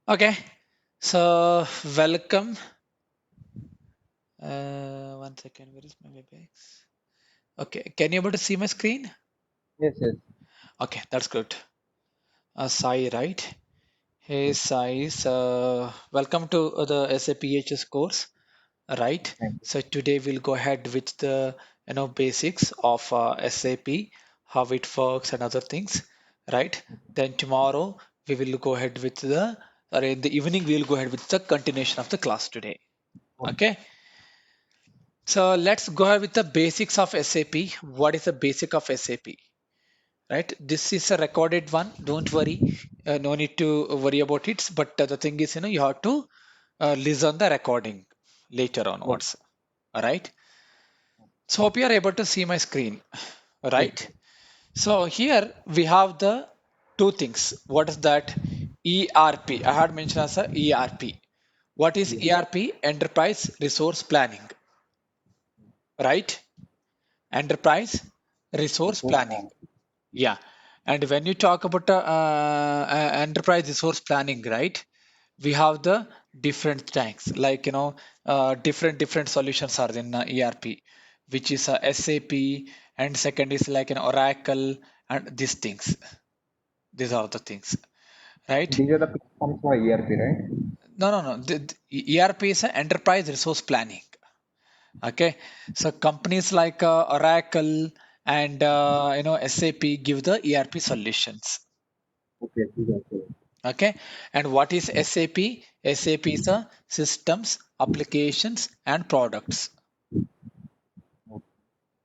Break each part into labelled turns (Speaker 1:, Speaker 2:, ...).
Speaker 1: Okay, so welcome. 1 second, where is my WebEx? Okay, can you able to see my screen?
Speaker 2: Yes, yes.
Speaker 1: Okay, that's good. Sai, right? Hey, Sai. So welcome to the SAP EHS course, right?
Speaker 2: Thank
Speaker 1: So today we'll go ahead with the basics of SAP, how it works and other things, right? Then tomorrow we will go ahead with or in the evening we'll go ahead with the continuation of the class today.
Speaker 2: you.
Speaker 1: Okay. So let's go ahead with the basics of SAP. What is the basic of SAP? Right? This is a recorded one. Don't worry. No need to worry about it. But the thing is, you have to listen the recording later
Speaker 2: Okay.
Speaker 1: onwards. All right. So hope you are able to see my screen.
Speaker 2: Yes,
Speaker 1: Right. So here we have the two things. What is that? ERP. I had mentioned as a ERP. What is
Speaker 2: yes.
Speaker 1: ERP? Enterprise Resource Planning. Right? Enterprise Resource
Speaker 2: Resource
Speaker 1: Planning.
Speaker 2: plan.
Speaker 1: Yeah. And when you talk about enterprise resource planning, right? We have the different tanks, like different solutions are in ERP, which is SAP, and second is like an Oracle, and these things. These are the things, right?
Speaker 2: These are the platforms for ERP, right?
Speaker 1: No, no, no. The ERP is a enterprise resource planning. Okay, so companies like Oracle and SAP give the ERP solutions.
Speaker 2: Okay, these are good.
Speaker 1: Okay, and what is SAP? SAP is a systems, applications, and products.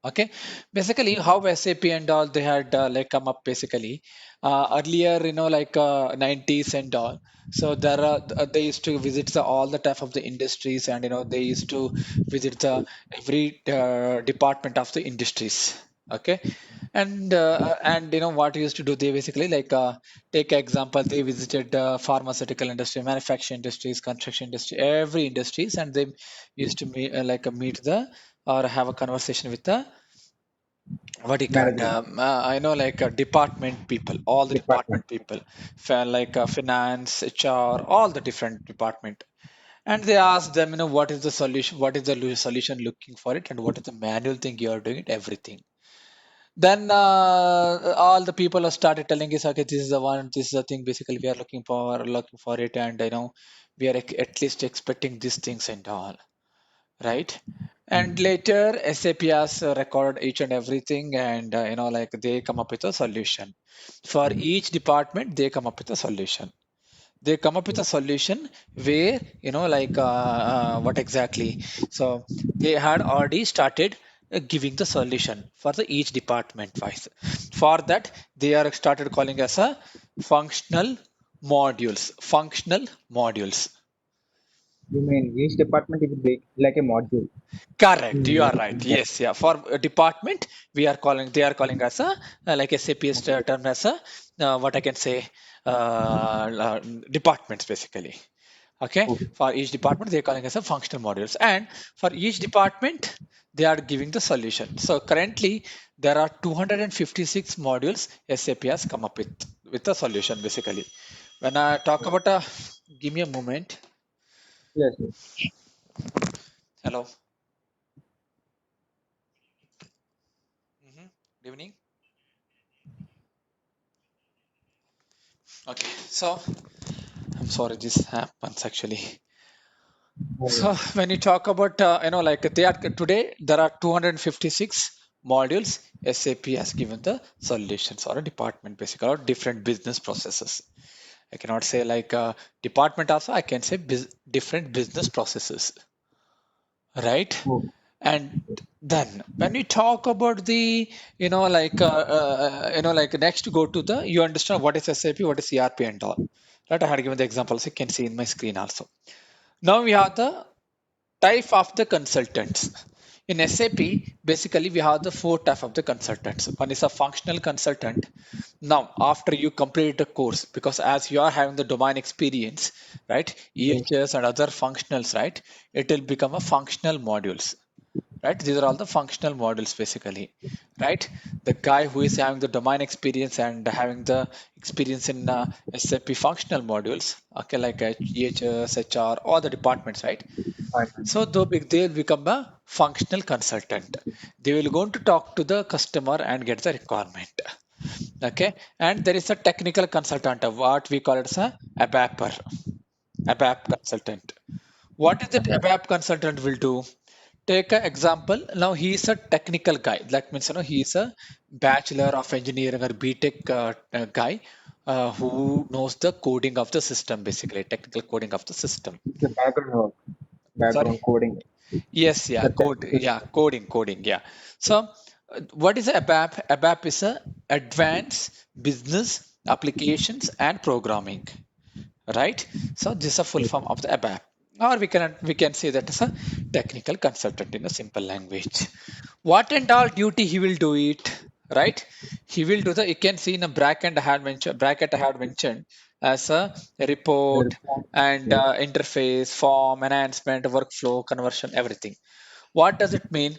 Speaker 1: Okay, basically how SAP and all they had like come up basically earlier, like 90s and all. So there are they used to visit all the type of the industries, and they used to visit the every department of the industries. Okay, and what used to do, they basically like take example, they visited pharmaceutical industry, manufacturing industries, construction industry, every industries, and they used to meet meet the or have a conversation with the what do you call it?
Speaker 2: Management
Speaker 1: I know like department people, all the
Speaker 2: department.
Speaker 1: department people, like finance, HR, all the different department, and they ask them, what is the solution? What is the solution looking for it, and what is the manual thing you are doing it, everything. Then all the people have started telling us, okay, this is the one, this is the thing. Basically, we are looking for it, and we are at least expecting these things and all, right? And later SAP has recorded each and everything, and like they come up with a solution for each department. They come up with a solution. They come up with a solution where like what exactly. So they had already started giving the solution for the each department wise. For that, they are started calling as a functional modules. Functional modules.
Speaker 2: You mean each department is big, like a module.
Speaker 1: Correct, you
Speaker 2: Mm,
Speaker 1: are right. Yes, yeah. For a department, they are calling us a like SAP is term as a what I can say departments basically. Okay,
Speaker 2: okay.
Speaker 1: for each department, they are calling us a functional modules, and for each department, they are giving the solution. So currently, there are 256 modules SAP has come up with a solution basically. When I talk about give me a moment.
Speaker 2: Yes, yes.
Speaker 1: Hello. Good evening. Okay, so I'm sorry, this happens actually.
Speaker 2: Oh,
Speaker 1: So when you talk about, like they are today, there are 256 modules. SAP has given the solutions or a department, basically, or different business processes. I cannot say like department also. I can say different business processes, right?
Speaker 2: oh,
Speaker 1: And then when we talk about the, like next go to the, you understand what is SAP, what is ERP and all. Right? I had given the examples. You can see in my screen also. Now we have the type of the consultants. In SAP, basically we have the four type of the consultants. One is a functional consultant. Now, after you complete the course, because as you are having the domain experience, right,
Speaker 2: yes.
Speaker 1: EHS and other functionals, right, it will become a functional modules, right? These are all the functional modules basically, right? The guy who is having the domain experience and having the experience in SAP functional modules, okay, like EHS, HR, all the departments, right?
Speaker 2: Fine.
Speaker 1: So they'll become a functional consultant. They will going to talk to the customer and get the requirement. Okay, and there is a technical consultant, what we call it as a ABAPer, ABAP consultant. What is that ABAP consultant will do? Take an example. Now he is a technical guy. That means he is a bachelor of engineering or BTech guy who knows the coding of the system, basically technical coding of the system.
Speaker 2: It's a background work, background
Speaker 1: Sorry.
Speaker 2: coding.
Speaker 1: Yes, yeah,
Speaker 2: The technical.
Speaker 1: coding, yeah. So, what is a ABAP? ABAP is a advanced business applications and programming, right? So this is a full form of the ABAP, or we can say that as a technical consultant in a simple language. What and all duty he will do it, right? He will do the. You can see in a bracket I had mentioned as a
Speaker 2: The
Speaker 1: report
Speaker 2: response.
Speaker 1: and
Speaker 2: Yes.
Speaker 1: interface, form, enhancement, workflow, conversion, everything. What does it mean?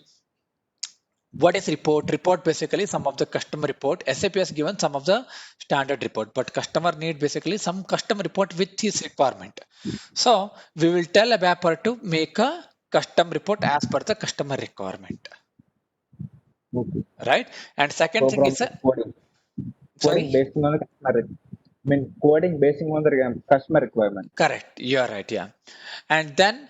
Speaker 1: What is report? Report basically some of the customer report. SAP has given some of the standard report, but customer need basically some custom report with his requirement. So we will tell a mapper to make a custom report as per the customer requirement,
Speaker 2: Okay.
Speaker 1: right? And second thing is
Speaker 2: Programming
Speaker 1: a,
Speaker 2: coding.
Speaker 1: sorry.
Speaker 2: Coding based on the customer. I mean, coding based on the customer requirement.
Speaker 1: Correct. You're right. Yeah. And then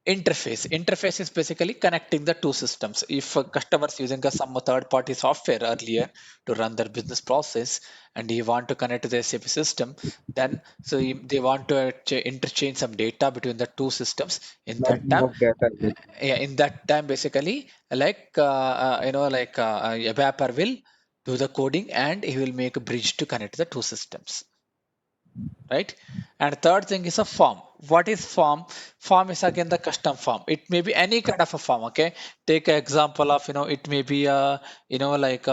Speaker 1: interface. Interface is basically connecting the two systems. If a customer is using some third party software earlier to run their business process and you want to connect to the SAP system, then they want to interchange some data between the two systems. In that
Speaker 2: Merging
Speaker 1: time,
Speaker 2: of data.
Speaker 1: yeah, in that time basically, like a Vapor will do the coding and he will make a bridge to connect the two systems, right? And third thing is a form. What is form? Form is again the custom form. It may be any kind of a form. Okay, take an example of it may be a like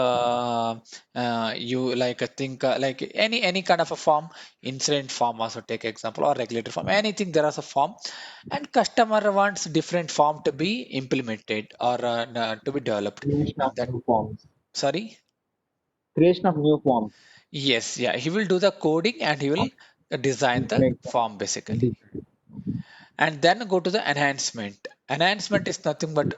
Speaker 1: you like a think like any kind of a form, incident form also take example, or regulatory form, anything there is a form, and customer wants different form to be implemented or to be developed
Speaker 2: Creation
Speaker 1: in
Speaker 2: of
Speaker 1: that.
Speaker 2: new forms.
Speaker 1: Sorry.
Speaker 2: Creation of new forms.
Speaker 1: Yes, yeah, he will do the coding and he will design the
Speaker 2: Make them
Speaker 1: form basically.
Speaker 2: different.
Speaker 1: And then go to the enhancement. Enhancement is nothing but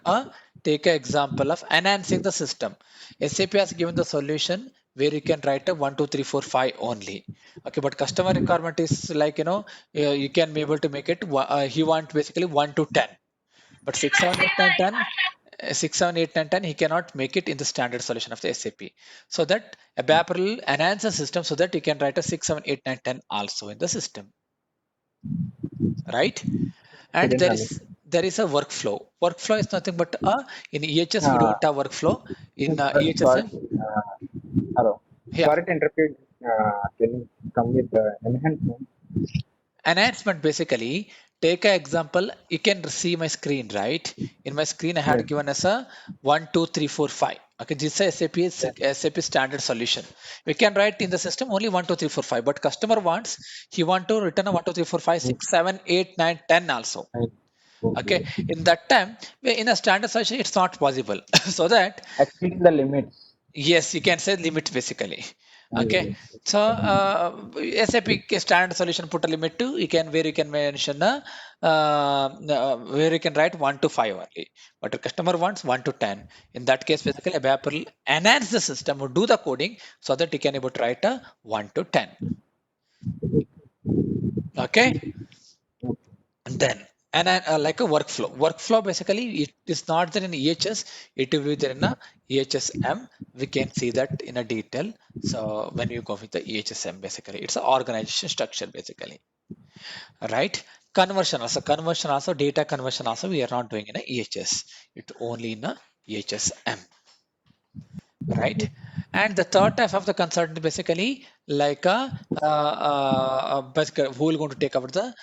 Speaker 1: take an example of enhancing the system. SAP has given the solution where you can write a 1 2 3 4 5 only. Okay, but customer requirement is like you can be able to make it he want basically 1 to 10, but 6 7 8 9 10 6 7 8 9 10 he cannot make it in the standard solution of the SAP. So that ABAP will enhance the system so that you can write a 6 7 8 9 10 also in the system, right?
Speaker 2: I
Speaker 1: And
Speaker 2: didn't understand.
Speaker 1: there is a workflow. Workflow is nothing but in EHS we
Speaker 2: Uh,
Speaker 1: don't have workflow. In
Speaker 2: Sorry.
Speaker 1: EHSM,
Speaker 2: Hello.
Speaker 1: yeah.
Speaker 2: Sorry to interrupt you. Can you come with the enhancement?
Speaker 1: Enhancement basically, take an example. You can see my screen, right? In my screen I had
Speaker 2: Yes.
Speaker 1: given as a 1 2 3 4 5. Okay, this is
Speaker 2: Yes.
Speaker 1: SAP standard solution. We can write in the system only 1 2 3 4 5, but customer wants he want to return a 1 2 3 4 5
Speaker 2: Yes.
Speaker 1: 6 7 8 9 10 also.
Speaker 2: Okay.
Speaker 1: Okay, in that time in a standard solution it's not possible. So that,
Speaker 2: Exceeding the limits.
Speaker 1: yes, you can say limit basically. Okay,
Speaker 2: Yes.
Speaker 1: so SAP standard solution put a limit to you can where you can mention where you can write 1 to 5 only, but the customer wants 1 to 10. In that case, basically, ABAP will enhance the system or do the coding so that you can able to write a 1 to 10. Okay, and then like a workflow basically it is not there in EHS, it will be there in a EHSM. We can see that in a detail. So when you go with the EHSM, basically it's an organization structure basically, right? Conversion also data conversion also we are not doing in a EHS, it only in a EHSM, right? And the third type of the consultant basically like a basically who will going to take over the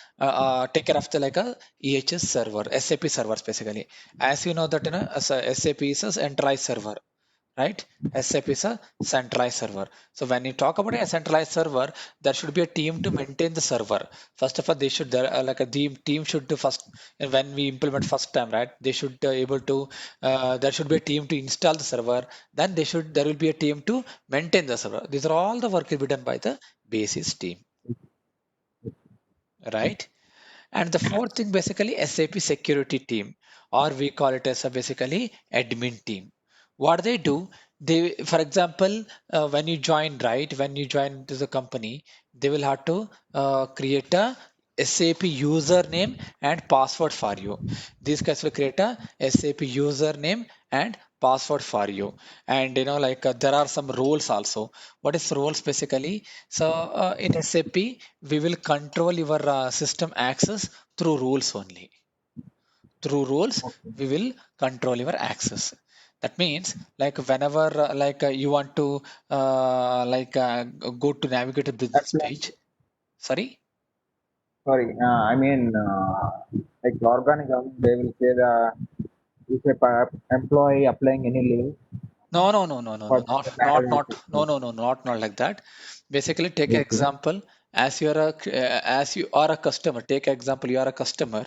Speaker 1: take care of the like a EHS server, SAP servers basically. As you know that as a SAP is a centralized server, right? SAP is a centralized server. So when you talk about a centralized server, there should be a team to maintain the server. First of all, they should like a team should do first when we implement first time, right? They should able to there should be a team to install the server. Then there will be a team to maintain the server. These are all the work will be done by the basis team, right? And the fourth thing, basically SAP security team, or we call it as a basically admin team. What they do, they, for example, when you join, right, when you join to the company, they will have to create a SAP username and password for you. These guys will create a SAP username and password for you. And like there are some rules also. What is rules basically? So in SAP, we will control your system access through rules only. Through rules,
Speaker 2: Okay.
Speaker 1: we will control your access. That means like whenever you want to go to navigate a business
Speaker 2: Apply.
Speaker 1: page. Sorry.
Speaker 2: Sorry, I mean, like the organism, they will say the if a employee applying any leave
Speaker 1: No, no, no, no, no,
Speaker 2: for
Speaker 1: no,
Speaker 2: the
Speaker 1: not,
Speaker 2: management
Speaker 1: no,
Speaker 2: system.
Speaker 1: no, no, not like that. Basically, take an
Speaker 2: Okay.
Speaker 1: example. As you are a customer, take example, you are a customer.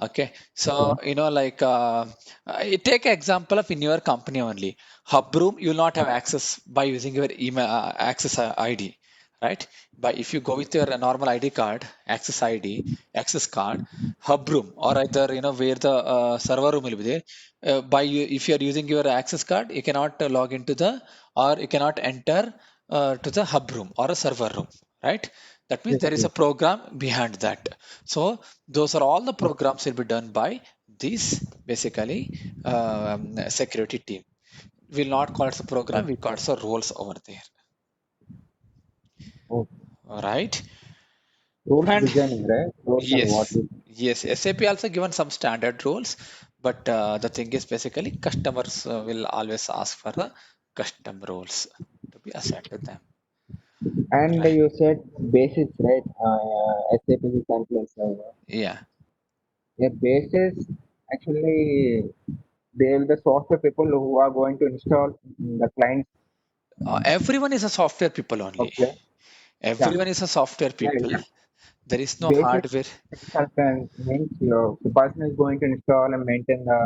Speaker 1: Okay, so
Speaker 2: Okay.
Speaker 1: take an example of in your company only. Hubroom, you will not have access by using your email access ID, right? But if you go with your normal ID card, access ID, access card, Hubroom, or either where the server room will be there, if you are using your access card, you cannot log into the, or you cannot enter to the hub room or a server room, right? That means
Speaker 2: Yes,
Speaker 1: there is a
Speaker 2: yes.
Speaker 1: program behind that. So those are all the programs will be done by this basically security team. We'll not call it a program,
Speaker 2: Okay.
Speaker 1: we call it a roles over there.
Speaker 2: Okay.
Speaker 1: All right.
Speaker 2: Rules
Speaker 1: And
Speaker 2: designing, right? Rules and what
Speaker 1: yes,
Speaker 2: is.
Speaker 1: yes, SAP also given some standard rules, but the thing is basically customers will always ask for the custom rules to be assigned to them.
Speaker 2: And
Speaker 1: Right.
Speaker 2: you said basics, right? SAP is templates.
Speaker 1: Yeah.
Speaker 2: A basis actually they will the software people who are going to install the client
Speaker 1: Everyone is a software people only.
Speaker 2: software. Yeah.
Speaker 1: Everyone is a software
Speaker 2: Yeah,
Speaker 1: people.
Speaker 2: yeah.
Speaker 1: There is no
Speaker 2: Basis
Speaker 1: hardware.
Speaker 2: consultant means the person is going to install and maintain the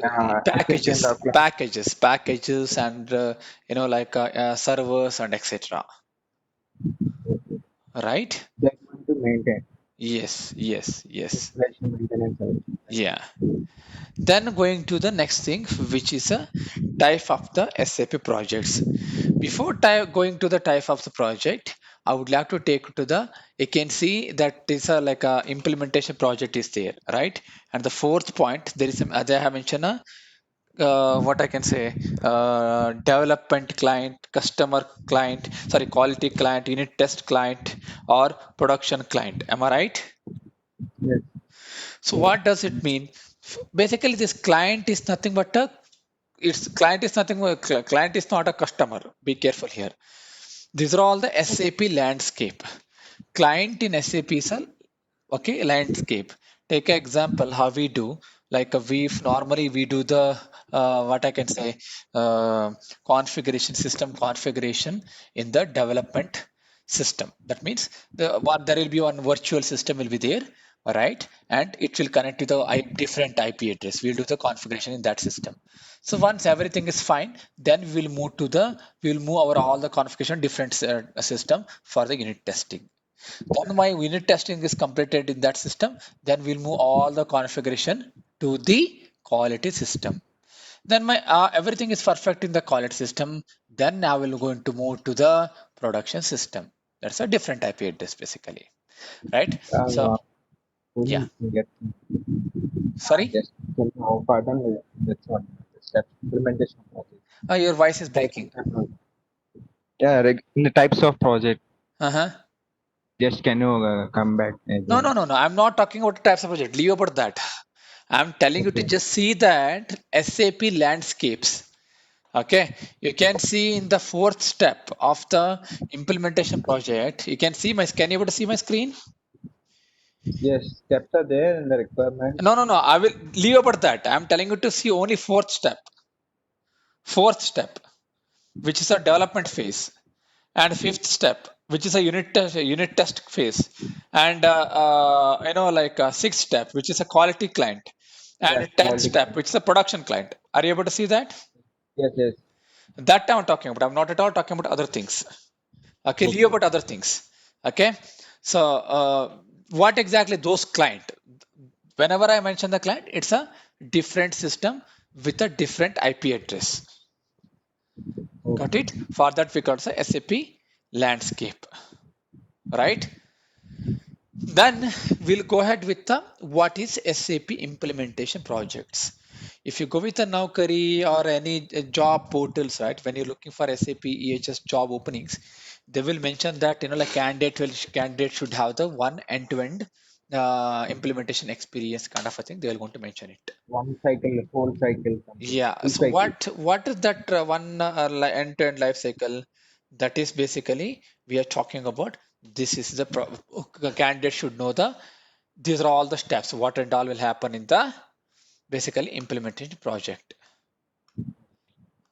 Speaker 2: SAP and
Speaker 1: Packages,
Speaker 2: the client.
Speaker 1: packages, and servers and etc. Right?
Speaker 2: They're going to maintain
Speaker 1: Yes, yes, yes.
Speaker 2: installation maintenance service.
Speaker 1: Yeah. Then going to the next thing, which is a type of the SAP projects. Before going to the type of the project, I would like to take to the, you can see that is a like a implementation project is there, right? And the fourth point, there is some, as I have mentioned, what I can say, development client, customer client, sorry, quality client, unit test client, or production client. Am I right?
Speaker 2: Yes.
Speaker 1: So what does it mean? Basically, this client is nothing but a, its client is nothing but client is not a customer. Be careful here. These are all the SAP landscape. Client in SAP is a, okay, landscape. Take an example how we do, like we normally we do the what I can say, uh, configuration, system configuration in the development system. That means there will be one virtual system will be there, all right, and it will connect to the different IP address. We'll do the configuration in that system. So once everything is fine, then we will move our all the configuration different system for the unit testing. Then my unit testing is completed in that system. Then we'll move all the configuration to the quality system. Then my everything is perfect in the quality system. Then I will going to move to the production system. That's a different IP address basically, right? So yeah,
Speaker 2: Couldn't get
Speaker 1: sorry,
Speaker 2: just tell me how far then that's one the step implementation project.
Speaker 1: your voice is
Speaker 2: Types
Speaker 1: breaking.
Speaker 2: of project. Yeah, in the types of project.
Speaker 1: Uh-huh.
Speaker 2: Just can you come back
Speaker 1: No, no,
Speaker 2: again?
Speaker 1: no, no. I'm not talking about types of project. Leave about that. I'm telling you to
Speaker 2: Okay.
Speaker 1: just see that SAP landscapes. Okay, you can see in the fourth step of the implementation project, you can see my, can you able to see my screen?
Speaker 2: Yes, steps are there in the requirements.
Speaker 1: No, no, no, I will leave about that. I'm telling you to see only fourth step. Fourth step, which is a development phase, and fifth step, which is a unit test phase, and sixth step, which is a quality client,
Speaker 2: Yeah,
Speaker 1: and tenth
Speaker 2: quality
Speaker 1: step,
Speaker 2: control.
Speaker 1: which is a production client. Are you able to see that?
Speaker 2: Yes, yes.
Speaker 1: That I'm talking about. I'm not at all talking about other things. Okay, leave
Speaker 2: Okay.
Speaker 1: about other things. Okay, so what exactly those client? Whenever I mention the client, it's a different system with a different IP address. Got
Speaker 2: Okay.
Speaker 1: it? For that, we got the SAP landscape, right? Then we'll go ahead with the what is SAP implementation projects. If you go with a Naukri or any job portals, right, when you're looking for SAP EHS job openings, they will mention that like candidate should have the one end-to-end implementation experience kind of a thing. They are going to mention it.
Speaker 2: One cycle, whole cycle, something.
Speaker 1: Yeah.
Speaker 2: Full
Speaker 1: So
Speaker 2: cycle.
Speaker 1: what is that one end-to-end life cycle? That is basically we are talking about. This is the candidate should know the these are all the steps. What and all will happen in the basically implementation project,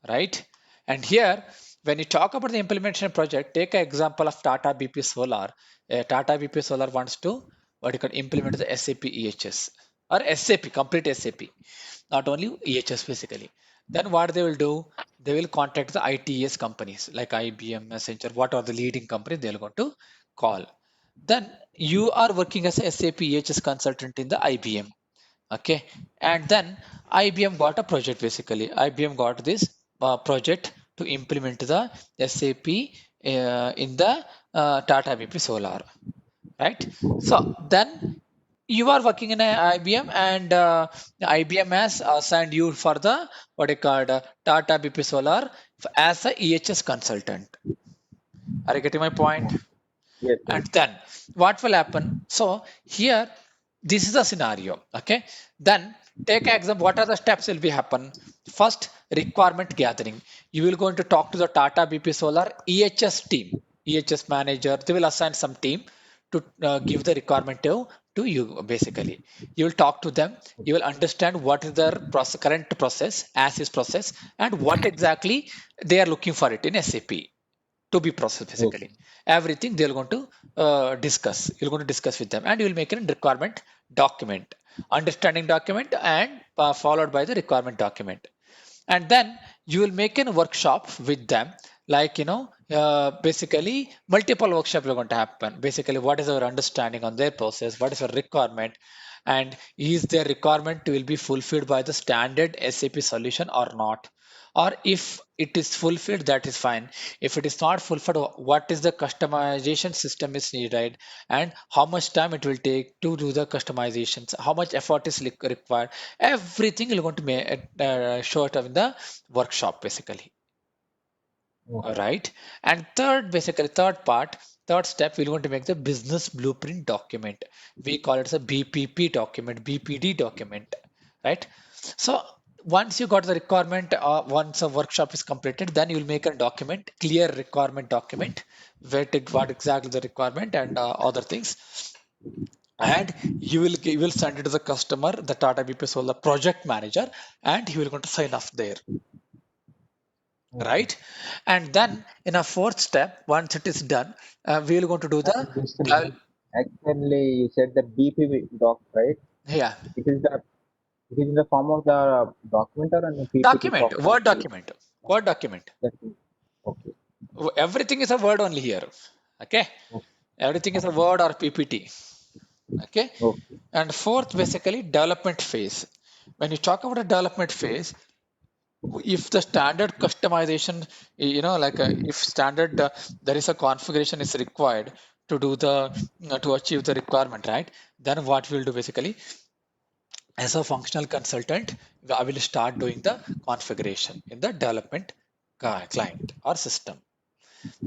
Speaker 1: right? And here, when you talk about the implementation project, take an example of Tata BP Solar. Tata BP Solar wants to what you call implement the SAP EHS or SAP complete SAP, not only EHS basically. Then what they will do? They will contact the ITS companies like IBM, Accenture, what are the leading companies they're going to call. Then you are working as a SAP EHS consultant in the IBM. Okay, and then IBM got a project basically. IBM got this project to implement the SAP in the Tata BP Solar, right? So then you are working in a IBM, and IBM has assigned you for the what you called Tata BP Solar as a EHS consultant. Are you getting my point?
Speaker 2: Yes,
Speaker 1: And
Speaker 2: yes.
Speaker 1: then what will happen? So here, this is a scenario. Okay. Then take an example. What are the steps will be happen? First, requirement gathering. You will going to talk to the Tata BP Solar EHS team, EHS manager. They will assign some team to give the requirement to you. Basically, you will talk to them. You will understand what is their process, current process, as is process, and what exactly they are looking for it in SAP to be processed basically.
Speaker 2: Okay.
Speaker 1: Everything they're going to discuss. You're going to discuss with them, and you will make a requirement document, understanding document, and followed by the requirement document. And then you will make a workshop with them, like basically multiple workshops are going to happen. Basically, what is our understanding on their process? What is our requirement? And is their requirement will be fulfilled by the standard SAP solution or not? Or if it is fulfilled, that is fine. If it is not fulfilled, what is the customization system is needed, and how much time it will take to do the customizations, how much effort is required. Everything you're going to show it in the workshop basically. All
Speaker 2: Okay.
Speaker 1: right. And third, basically, third step, we're going to make the business blueprint document. We call it as a BPP document, BPD document, right? So once you got the requirement, once a workshop is completed, then you'll make a document, clear requirement document, where what exactly the requirement and other things. And you will send it to the customer, the Tata BP Solar project manager, and he will going to sign off there,
Speaker 2: Okay.
Speaker 1: right? And then in a fourth step, once it is done, we will going to do the
Speaker 2: And this
Speaker 1: devel-
Speaker 2: actually you said the BPV doc, right?
Speaker 1: yeah,
Speaker 2: It is the it is in the form of the document or in the PPT
Speaker 1: document,
Speaker 2: format.
Speaker 1: word document, word document.
Speaker 2: That is okay.
Speaker 1: Everything is a word only here. Okay,
Speaker 2: Okay.
Speaker 1: everything is a word or PPT. Okay,
Speaker 2: Okay.
Speaker 1: and fourth, basically development phase. When you talk about a development phase, if the standard customization, if standard there is a configuration is required to do the to achieve the requirement, right? Then what we'll do basically, as a functional consultant, I will start doing the configuration in the development client or system.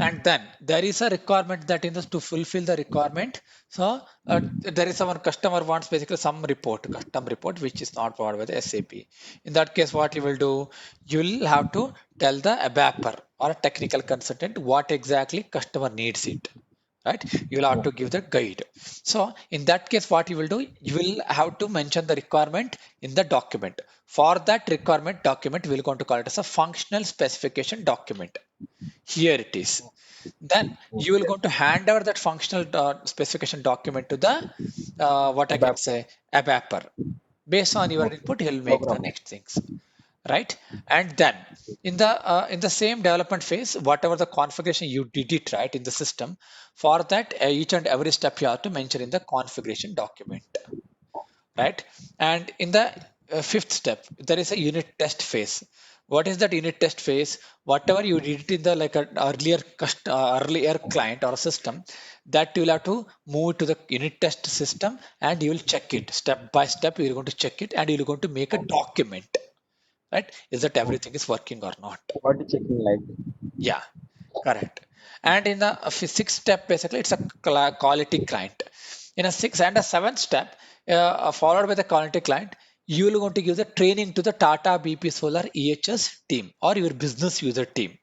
Speaker 1: And then there is a requirement that in this to fulfill the requirement. So there is our customer wants basically some report, custom report, which is not provided by the SAP. In that case, what you will do, you will have to tell the ABAPer or a technical consultant what exactly customer needs it. right? You will have to
Speaker 2: Okay.
Speaker 1: give the guide. So in that case, what you will do, you will have to mention the requirement in the document. For that requirement document, we're going to call it as a functional specification document. Here it is. Then you will
Speaker 2: Okay.
Speaker 1: going to hand over that functional specification document to the what I can
Speaker 2: ABAP.
Speaker 1: say, ABAPer. Based on your
Speaker 2: Okay.
Speaker 1: input, he'll make the
Speaker 2: Programmer.
Speaker 1: next things, right? And then in the same development phase, whatever the configuration you did it right in the system, for that each and every step you have to mention in the configuration document, right? And in the fifth step, there is a unit test phase. What is that unit test phase? Whatever you did it in the like an earlier client or system, that you will have to move to the unit test system, and you will check it step by step. You're going to check it, and you're going to make a document, right? Is that
Speaker 2: Okay.
Speaker 1: everything is working or not?
Speaker 2: What is checking like?
Speaker 1: Yeah, correct. And in the sixth step, basically, it's a quality client. In a sixth and a seventh step, followed by the quality client, you will going to give the training to the Tata BP Solar EHS team or your business user team.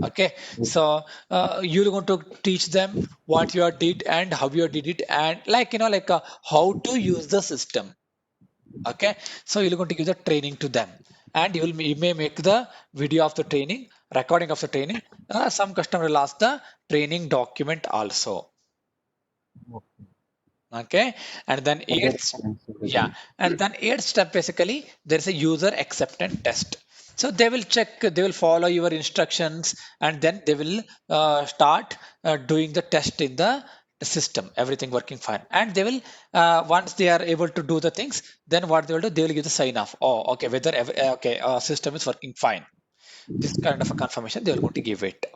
Speaker 1: Okay, so you're going to teach them what you are did and how you did it, and like how to use the system. Okay, so you're going to give the training to them, and you may make the video of the training, recording of the training. Some customer will ask the training document also.
Speaker 2: Okay.
Speaker 1: Okay, and then
Speaker 2: Other
Speaker 1: eighth,
Speaker 2: clients
Speaker 1: yeah,
Speaker 2: everything.
Speaker 1: and then eighth step, basically there's a user acceptance test. So they will check, they will follow your instructions, and then they will start doing the test in the system, everything working fine, and they will once they are able to do the things, then what they will do, they will give the sign off. Oh, okay, whether okay, system is working fine. This kind of a confirmation they will going to give it,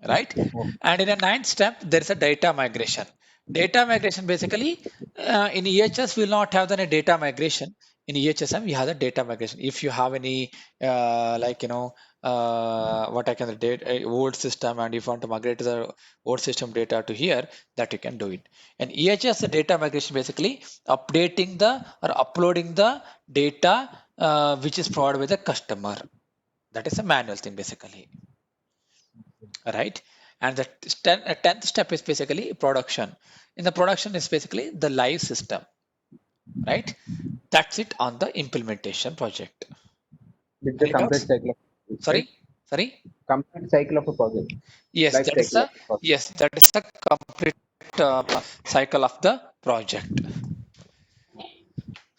Speaker 1: right?
Speaker 2: Okay.
Speaker 1: And in a ninth step, there is a data migration. Data migration, basically, in EHS, we will not have any data migration. In EHSM, we have the data migration. If you have any, what I can say, data, old system, and if you want to migrate the old system data to here, that you can do it. And EHS, the data migration, basically updating the or uploading the data which is provided by the customer. That is a manual thing, basically, right? And the 10th step is basically production. In the production is basically the live system, right? That's it on the implementation project.
Speaker 2: It's the
Speaker 1: Any
Speaker 2: complete
Speaker 1: doubts?
Speaker 2: cycle of project, right?
Speaker 1: Sorry, sorry.
Speaker 2: Complete cycle of a project.
Speaker 1: Yes,
Speaker 2: Life
Speaker 1: that is
Speaker 2: cycle
Speaker 1: a
Speaker 2: of a project.
Speaker 1: yes, that is a complete cycle of the project.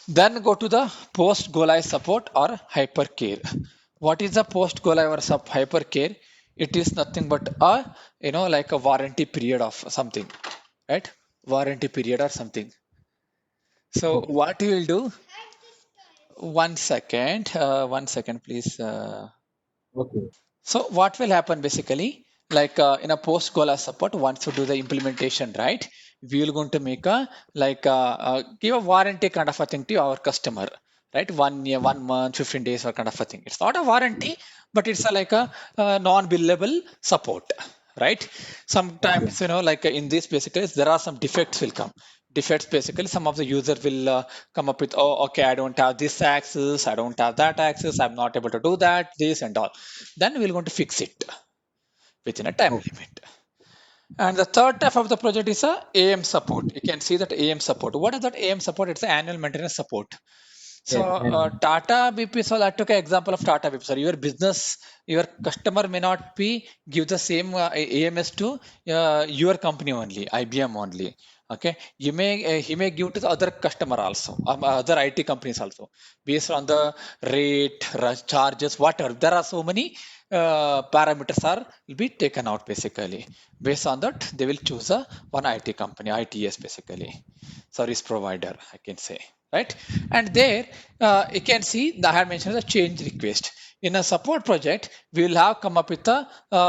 Speaker 1: Then go to the post go live support or hypercare. What is the post go live or sub hypercare? It is nothing but a like a warranty period of something, right? Warranty period or something. So
Speaker 2: Okay.
Speaker 1: what you will do? One second, please.
Speaker 2: Okay.
Speaker 1: So what will happen basically, like in a post goal support, once you do the implementation, right? We will going to make a give a warranty kind of a thing to our customer, right? 1 year, 1 month, 15 days, or kind of a thing. It's not a warranty, but it's a, like a, non-billable support, right?
Speaker 2: Okay.
Speaker 1: Sometimes like in this basically there are some defects will come. Defects, basically some of the user will come up with, oh, okay, I don't have this access, I don't have that access, I'm not able to do that, this and all. Then we're going to fix it within a time
Speaker 2: Okay.
Speaker 1: limit. And the third type of the project is a AM support. You can see that AM support. What is that AM support? It's an annual maintenance support. So
Speaker 2: Yes. And
Speaker 1: Tata BP, so I took an example of Tata BP. So your business, your customer may not be give the same AMS to your company only, IBM only. Okay, he may give to the other customer also, other IT companies also, based on the rate, charges, whatever. There are so many parameters are will be taken out basically. Based on that, they will choose a one IT company, ITS basically, service provider, I can say, right? And there you can see that I had mentioned the change request. In a support project, we will have come up with a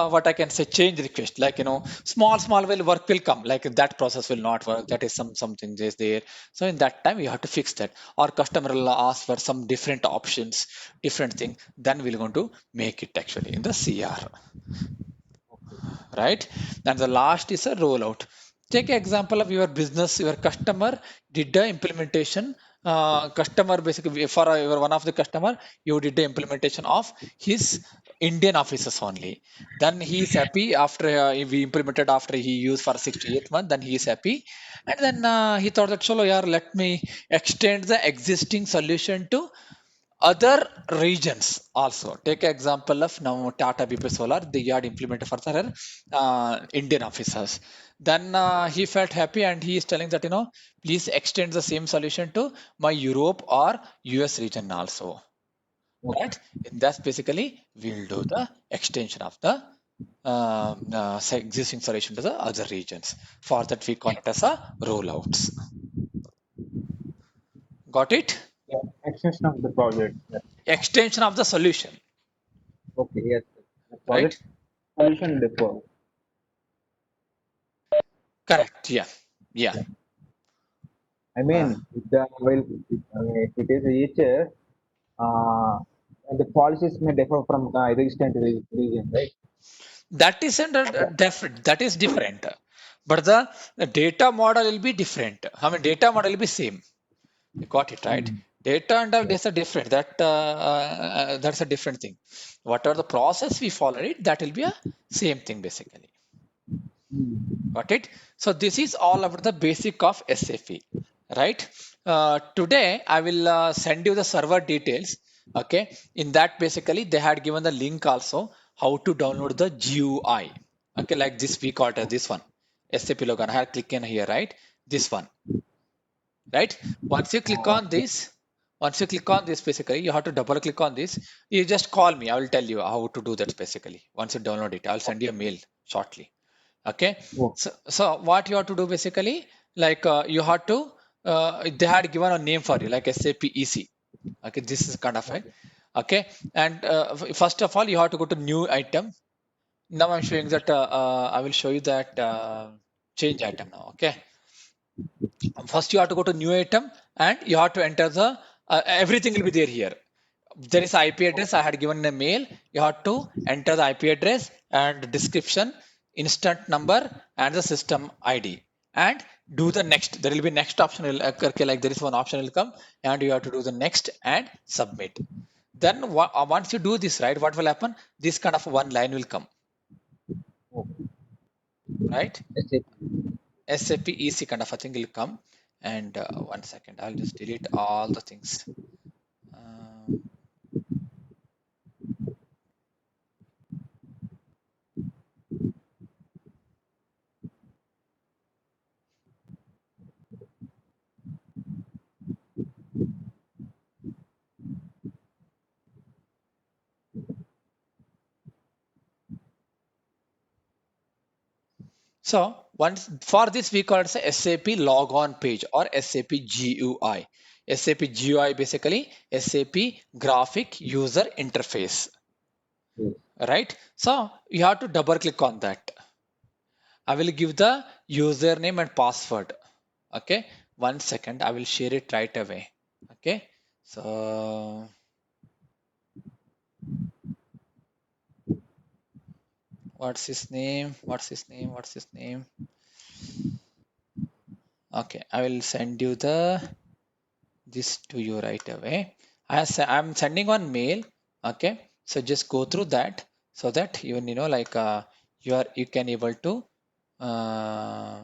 Speaker 1: what I can say change request, like small will work will come, like that process will not work, that is something is there. So in that time you have to fix that, or customer will ask for some different options, different thing, then we're going to make it actually in the CR, right? And the last is a rollout. Take an example of your business, your customer did the implementation. Customer basically for your one of the customer, you did the implementation of his Indian offices only. Then he is happy after we implemented after he used for 68th month. Then he is happy, and then he thought that chalo yaar, let me extend the existing solution to other regions also. Take example of now Tata BP Solar, they had implemented for their Indian officers. Then he felt happy and he is telling that please extend the same solution to my Europe or US region also.
Speaker 2: Okay.
Speaker 1: Right? In that basically we'll do the extension of the existing solution to the other regions. For that we call it as a rollouts. Got it?
Speaker 2: Yeah. Extension of the project. Yeah.
Speaker 1: Extension of the solution,
Speaker 2: Okay. Yes. The
Speaker 1: right?
Speaker 2: project solution differ.
Speaker 1: Correct. Yeah. Yeah.
Speaker 2: I
Speaker 1: Uh,
Speaker 2: mean, if the well, if it is EHS, uh, the policies may differ from region to region, right?
Speaker 1: that is different. That is different. But the data model will be different. I mean, data model will be same. You got it right.
Speaker 2: Mm.
Speaker 1: Data and all
Speaker 2: Yes.
Speaker 1: is a different. That's a different thing. Whatever the process we follow it, that will be a same thing basically.
Speaker 2: Mm.
Speaker 1: Got it? So this is all about the basic of SAP, right? Today I will send you the server details. Okay. In that basically they had given the link also how to download the GUI. Okay, like this we call it this one. SAP logo. I had click in here, right? This one, right? Once you click on
Speaker 2: Yeah.
Speaker 1: this, once you click on this, basically you have to double click on this. You just call me. I will tell you how to do that basically. Once you download it, I'll send you a mail shortly. Okay,
Speaker 2: Oh,
Speaker 1: so what you have to do basically, like you have to they had given a name for you like SAP EC. Okay, this is kind of it.
Speaker 2: okay.
Speaker 1: Okay, and first of all you have to go to new item. Now I'm showing that I will show you that change item now. Okay, first you have to go to new item and you have to enter the everything will be there here. There is IP address. I had given a mail. You have to enter the IP address and description, instant number, and the system ID, and do the next. There will be next option. Okay, like there is one option will come, and you have to do the next and submit. Then once you do this, right, what will happen? This kind of one line will come,
Speaker 2: Okay.
Speaker 1: right?
Speaker 2: SAP.
Speaker 1: SAP EC kind of a thing will come. And 1 second, I'll just delete all the things. Um, So once for this we call it as SAP logon page or SAP GUI. SAP GUI basically SAP graphic user interface,
Speaker 2: Yes.
Speaker 1: right? So you have to double click on that. I will give the username and password. Okay, 1 second. I will share it right away. Okay, so what's his name? What's his name? What's his name? Okay, I will send you the this to you right away. I'm sending one mail. Okay, so just go through that so that like you can able to uh,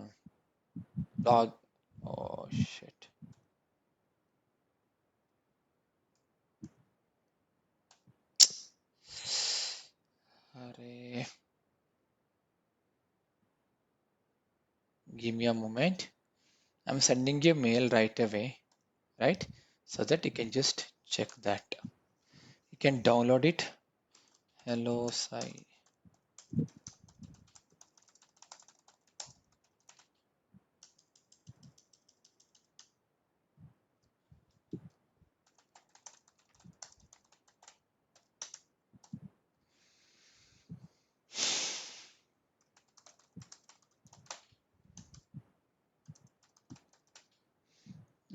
Speaker 1: log. Oh shit! Array, give me a moment. I'm sending you mail right away, right? So that you can just check that. You can download it. Hello, Sai.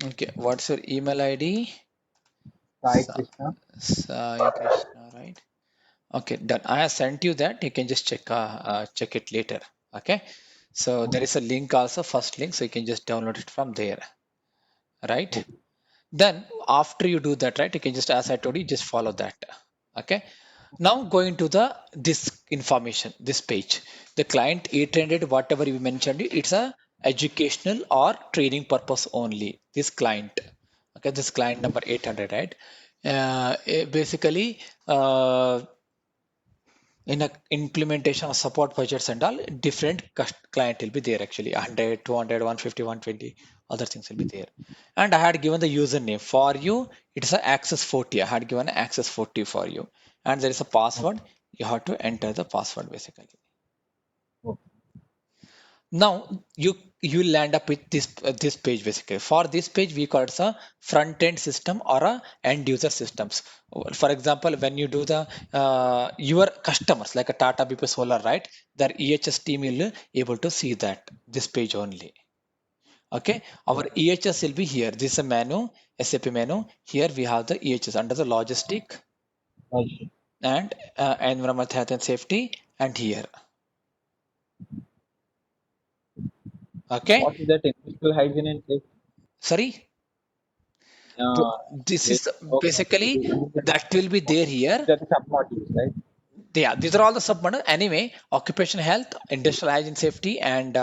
Speaker 1: Okay, what's your email ID?
Speaker 2: Sai Krishna.
Speaker 1: Sai Krishna, right? Okay, done. I have sent you that. You can just check it later. Okay. So there
Speaker 2: Okay.
Speaker 1: is a link also, first link, so you can just download it from there, right?
Speaker 2: Okay.
Speaker 1: Then after you do that, right, you can just, as I told you, just follow that. Okay. Now going to the this information, this page, the client 800, whatever you mentioned, it's a educational or training purpose only. This client, okay, this client number 800, right? Basically, in a implementation of support budgets and all, different client will be there actually 100, 200, 150, 120, other things will be there. And I had given the username for you. It's a access 40. I had given access 40 for you, and there is a password. You have to enter the password basically.
Speaker 2: Okay.
Speaker 1: Now you land up with this page basically. For this page we call it a front end system or a end user systems. For example, when you do the your customers like a Tata BP Solar, right, their EHS team will able to see that this page only. Okay, our EHS will be here. This is a menu, SAP menu. Here we have the EHS under the logistic
Speaker 2: Okay.
Speaker 1: and environment health and safety, and here. Okay,
Speaker 2: What is that industrial hygiene and safety?
Speaker 1: sorry.
Speaker 2: Uh,
Speaker 1: This
Speaker 2: it,
Speaker 1: is
Speaker 2: okay.
Speaker 1: basically that will be there here.
Speaker 2: That is sub-modules, right?
Speaker 1: Yeah, these are all the submodules. Anyway, occupation health, industrial hygiene safety, and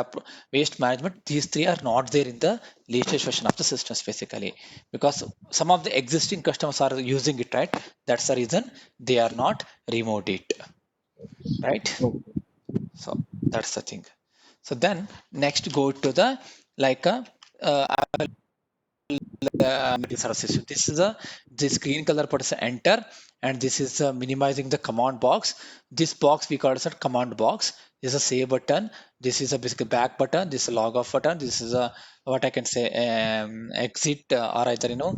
Speaker 1: waste management. These three are not there in the latest version of the systems basically, because some of the existing customers are using it, right? That's the reason they are not removed it, right?
Speaker 2: Okay.
Speaker 1: So that's the thing. So then next go to the like a system. This is a this green color part is enter, and this is minimizing the command box. This box we call as a command box. This is a save button. This is a basically back button. This is a log off button. This is a what I can say exit or either
Speaker 2: Flow.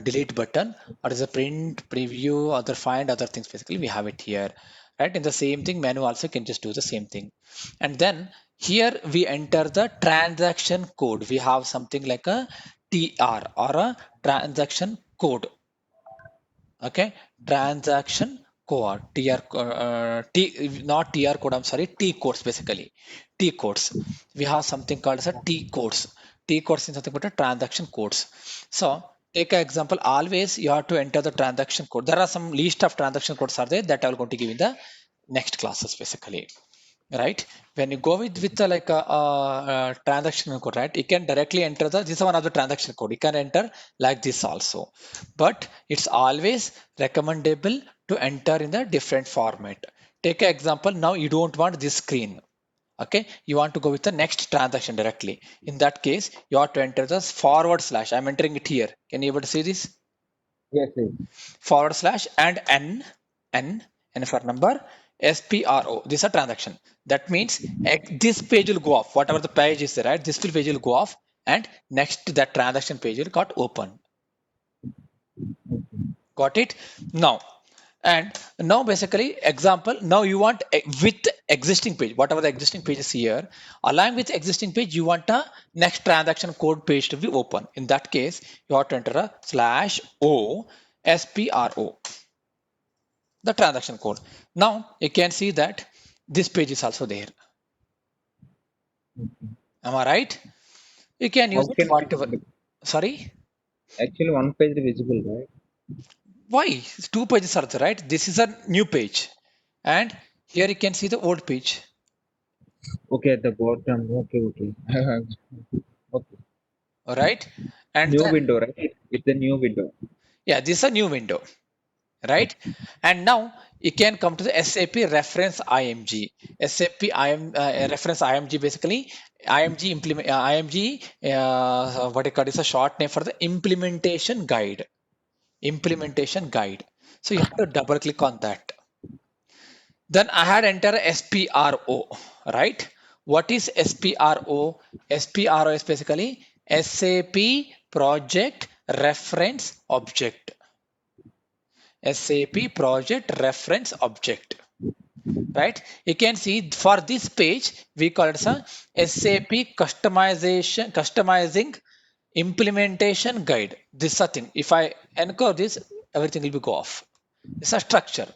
Speaker 1: delete button, or is a print preview, other find other things. Basically we have it here, right? In the same thing, menu also can just do the same thing, and then here we enter the transaction code. We have something like a TR or a transaction code. Okay, transaction code, TR, not TR code. I'm sorry, T codes basically. T codes. We have something called as a T codes. T codes is something about a transaction codes. So take an example. Always you have to enter the transaction code. There are some list of transaction codes are there that I will going to give in the next classes basically, right? When you go with the like a transaction code, right, you can directly enter the this is one of the transaction code. You can enter like this also, but it's always recommendable to enter in the different format. Take an example. Now you don't want this screen. Okay, you want to go with the next transaction directly. In that case, you have to enter the forward slash. I'm entering it here. Can you able to see this?
Speaker 2: Yes, yes.
Speaker 1: Forward slash and n for number, spro. This is a transaction. That means this page will go off. Whatever the page is there, right, this page will go off, and next that transaction page will got open. Got it? Now, and now basically example, now you want with existing page, whatever the existing page is here, along with existing page you want a next transaction code page to be open. In that case, you have to enter a slash o spro, the transaction code. Now you can see that this page is also there. Am I right? You can
Speaker 2: How
Speaker 1: use it
Speaker 2: can it
Speaker 1: whatever.
Speaker 2: be
Speaker 1: Sorry,
Speaker 2: actually one page visible, right?
Speaker 1: why? Two pages are there, right? This is a new page, and here you can see the old page.
Speaker 2: Okay, at the bottom. Okay, okay. Okay.
Speaker 1: All right, and
Speaker 2: New
Speaker 1: then
Speaker 2: window, right? It's a new window.
Speaker 1: yeah, this is a new window, right?
Speaker 2: Okay.
Speaker 1: And now you can come to the SAP reference IMG. SAP reference IMG basically IMG implement IMG what I call is a short name for the implementation guide. Implementation guide. So you have to double click on that. Then I had enter SPRO, right? What is SPRO? SPRO is basically SAP Project Reference Object. SAP Project Reference Object, right? You can see for this page, we call it a SAP customizing implementation guide. This is a thing. If I encode this, everything will be go off. It's a structure.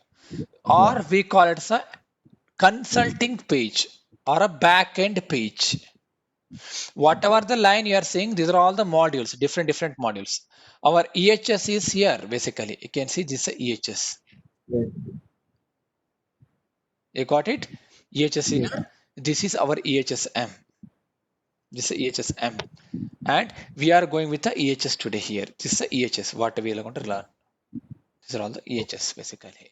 Speaker 2: Yeah.
Speaker 1: Or we call it a consulting page or a back-end page. Whatever the line you are seeing, these are all the modules, different modules. Our EHS is here basically. You can see this is EHS.
Speaker 2: Yes.
Speaker 1: You got it? EHS
Speaker 2: Yes.
Speaker 1: this is our EHSM. This is EHSM. And we are going with the EHS today here. This is the EHS, what we are going to learn. These are all the EHS basically,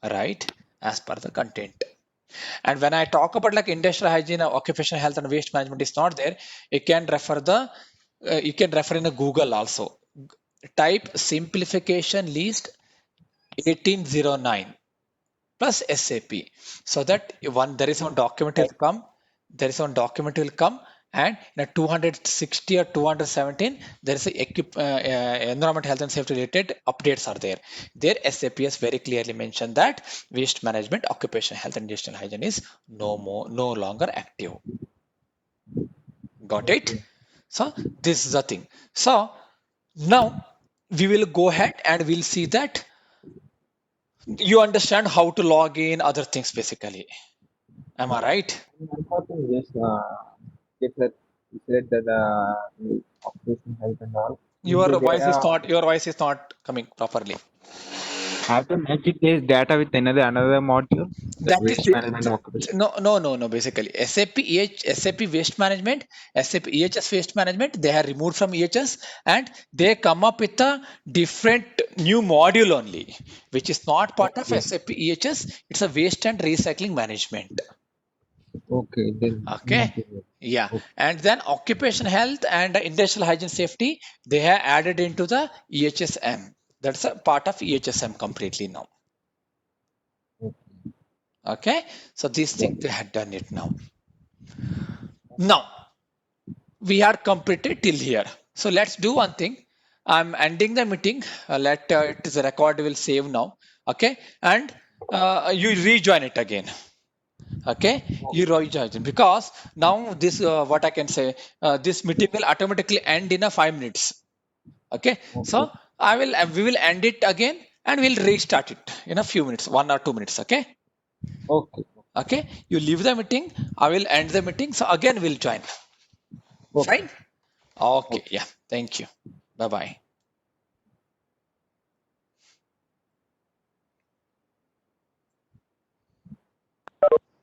Speaker 1: right? As per the content. And when I talk about like industrial hygiene, occupational health and waste management is not there, you can refer you can refer in a Google also. Type simplification list 1809 plus SAP. So that one there is one document will come, and in a 260 or 217 there is a environment health and safety related updates are there. There SAP has very clearly mentioned that waste management, occupational health and industrial hygiene is no longer active. Got it?
Speaker 2: Okay.
Speaker 1: So this is the thing. So now we will go ahead and we'll see that you understand how to log in other things basically. Am I right?
Speaker 2: One more thing, just get that you said that occupation health and all. Is the data
Speaker 1: Your voice is not coming properly.
Speaker 2: have to match it this data with another module, that
Speaker 1: That is
Speaker 2: waste management and occupation.
Speaker 1: no. Basically, SAP Waste Management, SAP EHS Waste Management, they are removed from EHS and they come up with a different new module only, which is not part of
Speaker 2: Okay.
Speaker 1: SAP EHS. It's a waste and recycling management.
Speaker 2: Okay. Then
Speaker 1: Okay. Yeah. And then occupation health and industrial hygiene safety, they have added into the EHSM. That's a part of EHSM completely now.
Speaker 2: Okay.
Speaker 1: Okay. So this
Speaker 2: Yeah.
Speaker 1: thing they had done it now. Now we are completed till here. So let's do one thing. I'm ending the meeting. Let it is a record will save now. Okay. And you rejoin it again. Okay, you rejoin it because now this what I can say, this meeting will automatically end in a 5 minutes. Okay,
Speaker 2: Okay.
Speaker 1: so I will we will end it again and we'll restart it in a few minutes, 1 or 2 minutes. Okay,
Speaker 2: Okay.
Speaker 1: okay, you leave the meeting, I will end the meeting, so again we'll join.
Speaker 2: Okay.
Speaker 1: Fine. Okay,
Speaker 2: Okay.
Speaker 1: yeah, thank you. Bye bye.